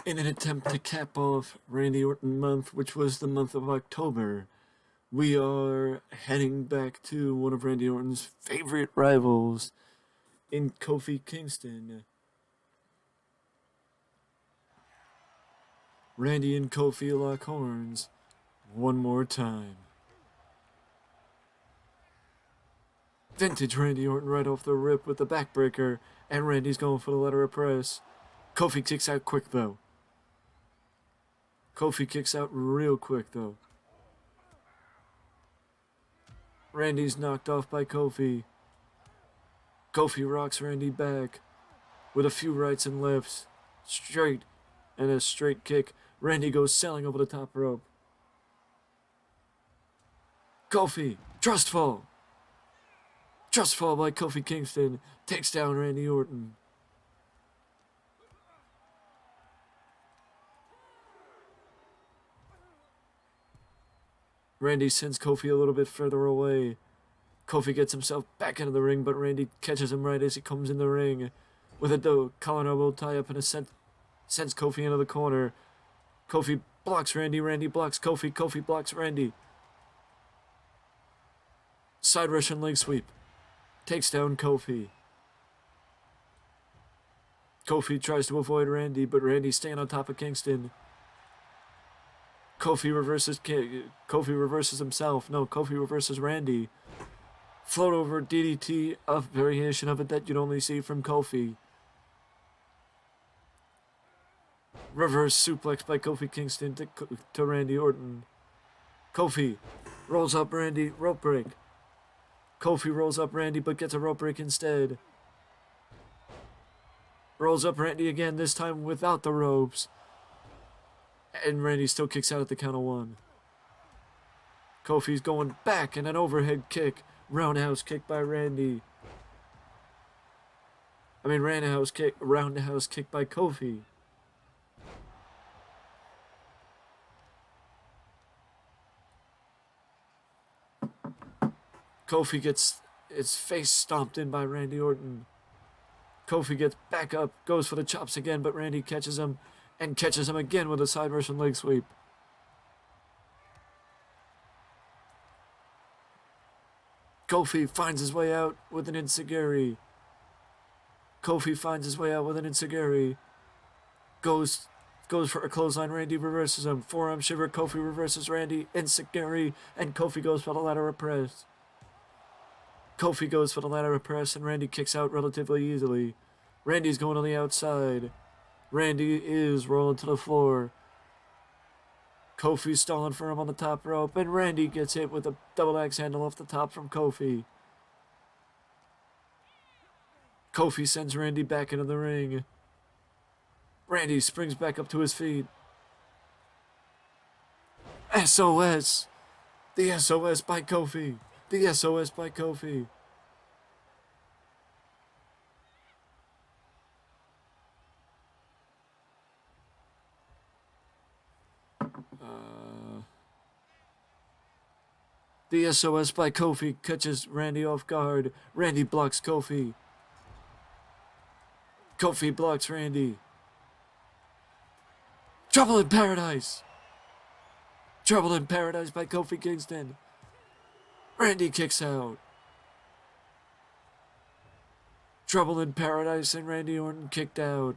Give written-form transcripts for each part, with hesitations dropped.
In an attempt to cap off Randy Orton month, which was the month of October, we are heading back to one of Randy Orton's favorite rivals in Kofi Kingston. Randy and Kofi lock horns one more time. Vintage Randy Orton right off the rip with the backbreaker, and Randy's going for the letter of press. Kofi kicks out quick though. Kofi kicks out real quick though. Randy's knocked off by Kofi. Kofi rocks Randy back with a few rights and lefts. Straight and a straight kick. Randy goes sailing over the top rope. Kofi, trust fall. Trust fall by Kofi Kingston takes down Randy Orton. Randy sends Kofi a little bit further away. Kofi gets himself back into the ring, but Randy catches him right as he comes in the ring with a collar elbow tie up and sends Kofi into the corner. Kofi blocks Randy. Randy blocks Kofi. Kofi blocks Randy. Side Russian leg sweep. Takes down Kofi. Kofi tries to avoid Randy, but Randy's staying on top of Kingston. Kofi reverses himself. No, Kofi reverses Randy. Float over DDT, a variation of it that you'd only see from Kofi. Reverse suplex by Kofi Kingston to Randy Orton. Kofi rolls up Randy, rope break. Kofi rolls up Randy but gets a rope break instead. Rolls up Randy again, this time without the ropes. And Randy still kicks out at the count of one. Kofi's going back and an overhead kick. Roundhouse kick by Randy. Roundhouse kick by Kofi. Kofi gets his face stomped in by Randy Orton. Kofi gets back up, goes for the chops again, but Randy catches him and catches him again with a side Russian leg sweep. Kofi finds his way out with an enziguri. Kofi finds his way out with an enziguri. Goes for a clothesline. Randy reverses him. Forearm shiver. Kofi reverses Randy. Enziguri. And Kofi goes for the ladder of press. Kofi goes for the ladder of press and Randy kicks out relatively easily. Randy's going on the outside. Randy is rolling to the floor. Kofi's stalling for him on the top rope, and Randy gets hit with a double axe handle off the top from Kofi. Kofi sends Randy back into the ring. Randy springs back up to his feet. SOS! The SOS by Kofi! The SOS by Kofi! The SOS by Kofi catches Randy off guard. Randy blocks Kofi. Kofi blocks Randy. Trouble in Paradise! Trouble in Paradise by Kofi Kingston. Randy kicks out. Trouble in Paradise and Randy Orton kicked out.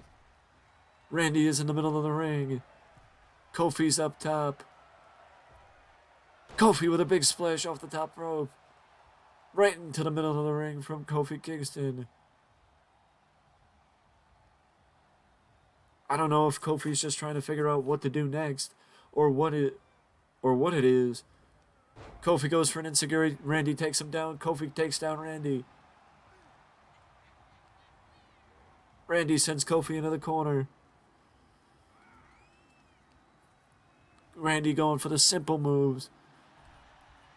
Randy is in the middle of the ring. Kofi's up top. Kofi with a big splash off the top rope. Right into the middle of the ring from Kofi Kingston. I don't know if Kofi's just trying to figure out what to do next or what it is. Kofi goes for an enziguri. Randy takes him down. Kofi takes down Randy. Randy sends Kofi into the corner. Randy going for the simple moves.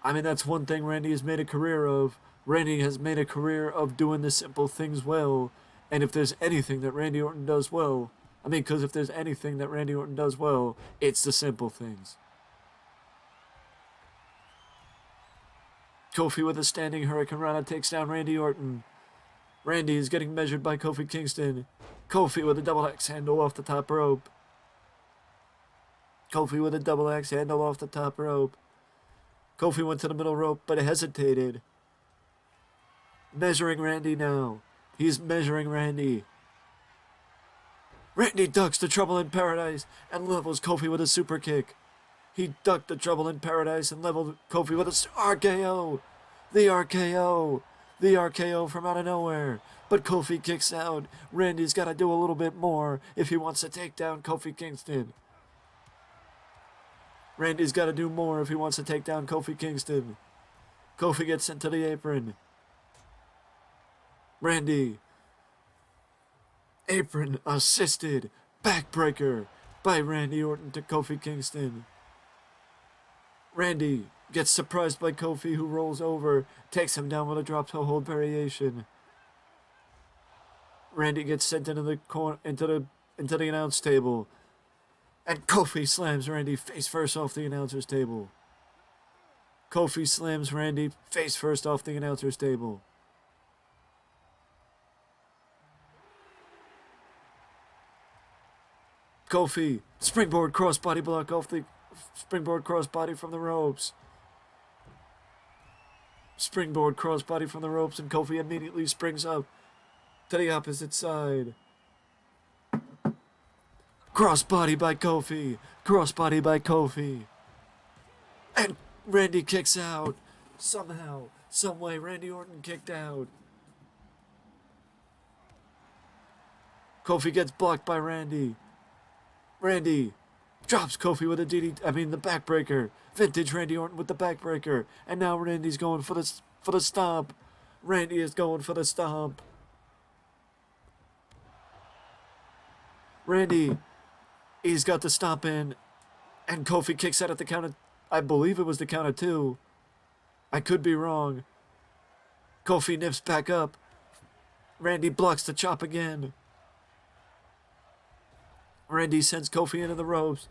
That's one thing Randy has made a career of. Randy has made a career of doing the simple things well. And if there's anything that Randy Orton does well, because if there's anything that Randy Orton does well, it's the simple things. Kofi with a standing Hurricane Rana takes down Randy Orton. Randy is getting measured by Kofi Kingston. Kofi with a double axe handle off the top rope. Kofi with a double axe handle off the top rope. Kofi went to the middle rope, but hesitated. Measuring Randy now. He's measuring Randy. Randy ducks the Trouble in Paradise and levels Kofi with a super kick. He ducked the Trouble in Paradise and leveled Kofi with a RKO. The RKO. The RKO from out of nowhere. But Kofi kicks out. Randy's got to do a little bit more if he wants to take down Kofi Kingston. Randy's got to do more if he wants to take down Kofi Kingston. Kofi gets sent to the apron. Randy. Apron assisted backbreaker by Randy Orton to Kofi Kingston. Randy gets surprised by Kofi, who rolls over, takes him down with a drop toe hold variation. Randy gets sent into the announce table, and Kofi slams Randy face first off the announcer's table. Kofi slams Randy face first off the announcer's table. Kofi, springboard crossbody block off the springboard crossbody from the ropes. Springboard crossbody from the ropes, and Kofi immediately springs up to the opposite side. Crossbody by Kofi. Crossbody by Kofi. And Randy kicks out. Somehow, someway, Randy Orton kicked out. Kofi gets blocked by Randy. Randy drops Kofi with a the backbreaker. Vintage Randy Orton with the backbreaker. And now Randy's going for the stomp. Randy is going for the stomp. Randy, he's got the stomp in. And Kofi kicks out at the count of, I believe it was the count of 2. I could be wrong. Kofi nips back up. Randy blocks the chop again. Randy sends Kofi into the ropes.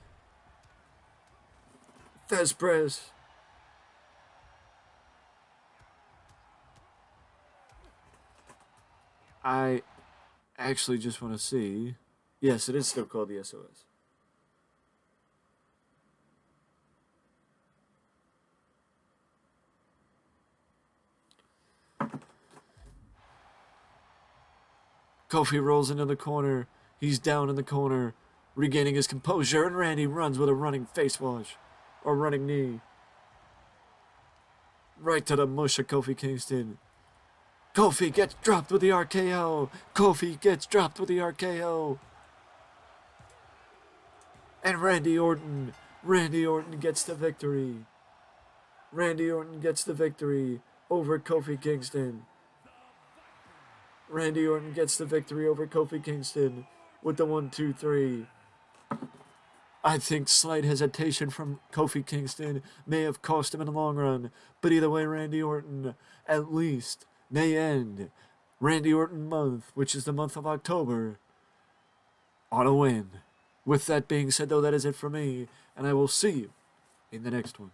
Fez press. I actually just want to see. Yes, it is still called the SOS. Kofi rolls into the corner. He's down in the corner, regaining his composure, and Randy runs with a running face wash, or running knee. Right to the mush of Kofi Kingston. Kofi gets dropped with the RKO. Kofi gets dropped with the RKO. And Randy Orton gets the victory. Randy Orton gets the victory over Kofi Kingston. Randy Orton gets the victory over Kofi Kingston with the 1, 2, 3. I think slight hesitation from Kofi Kingston may have cost him in the long run, but either way, Randy Orton at least may end Randy Orton month, which is the month of October, on a win. With that being said, though, that is it for me, and I will see you in the next one.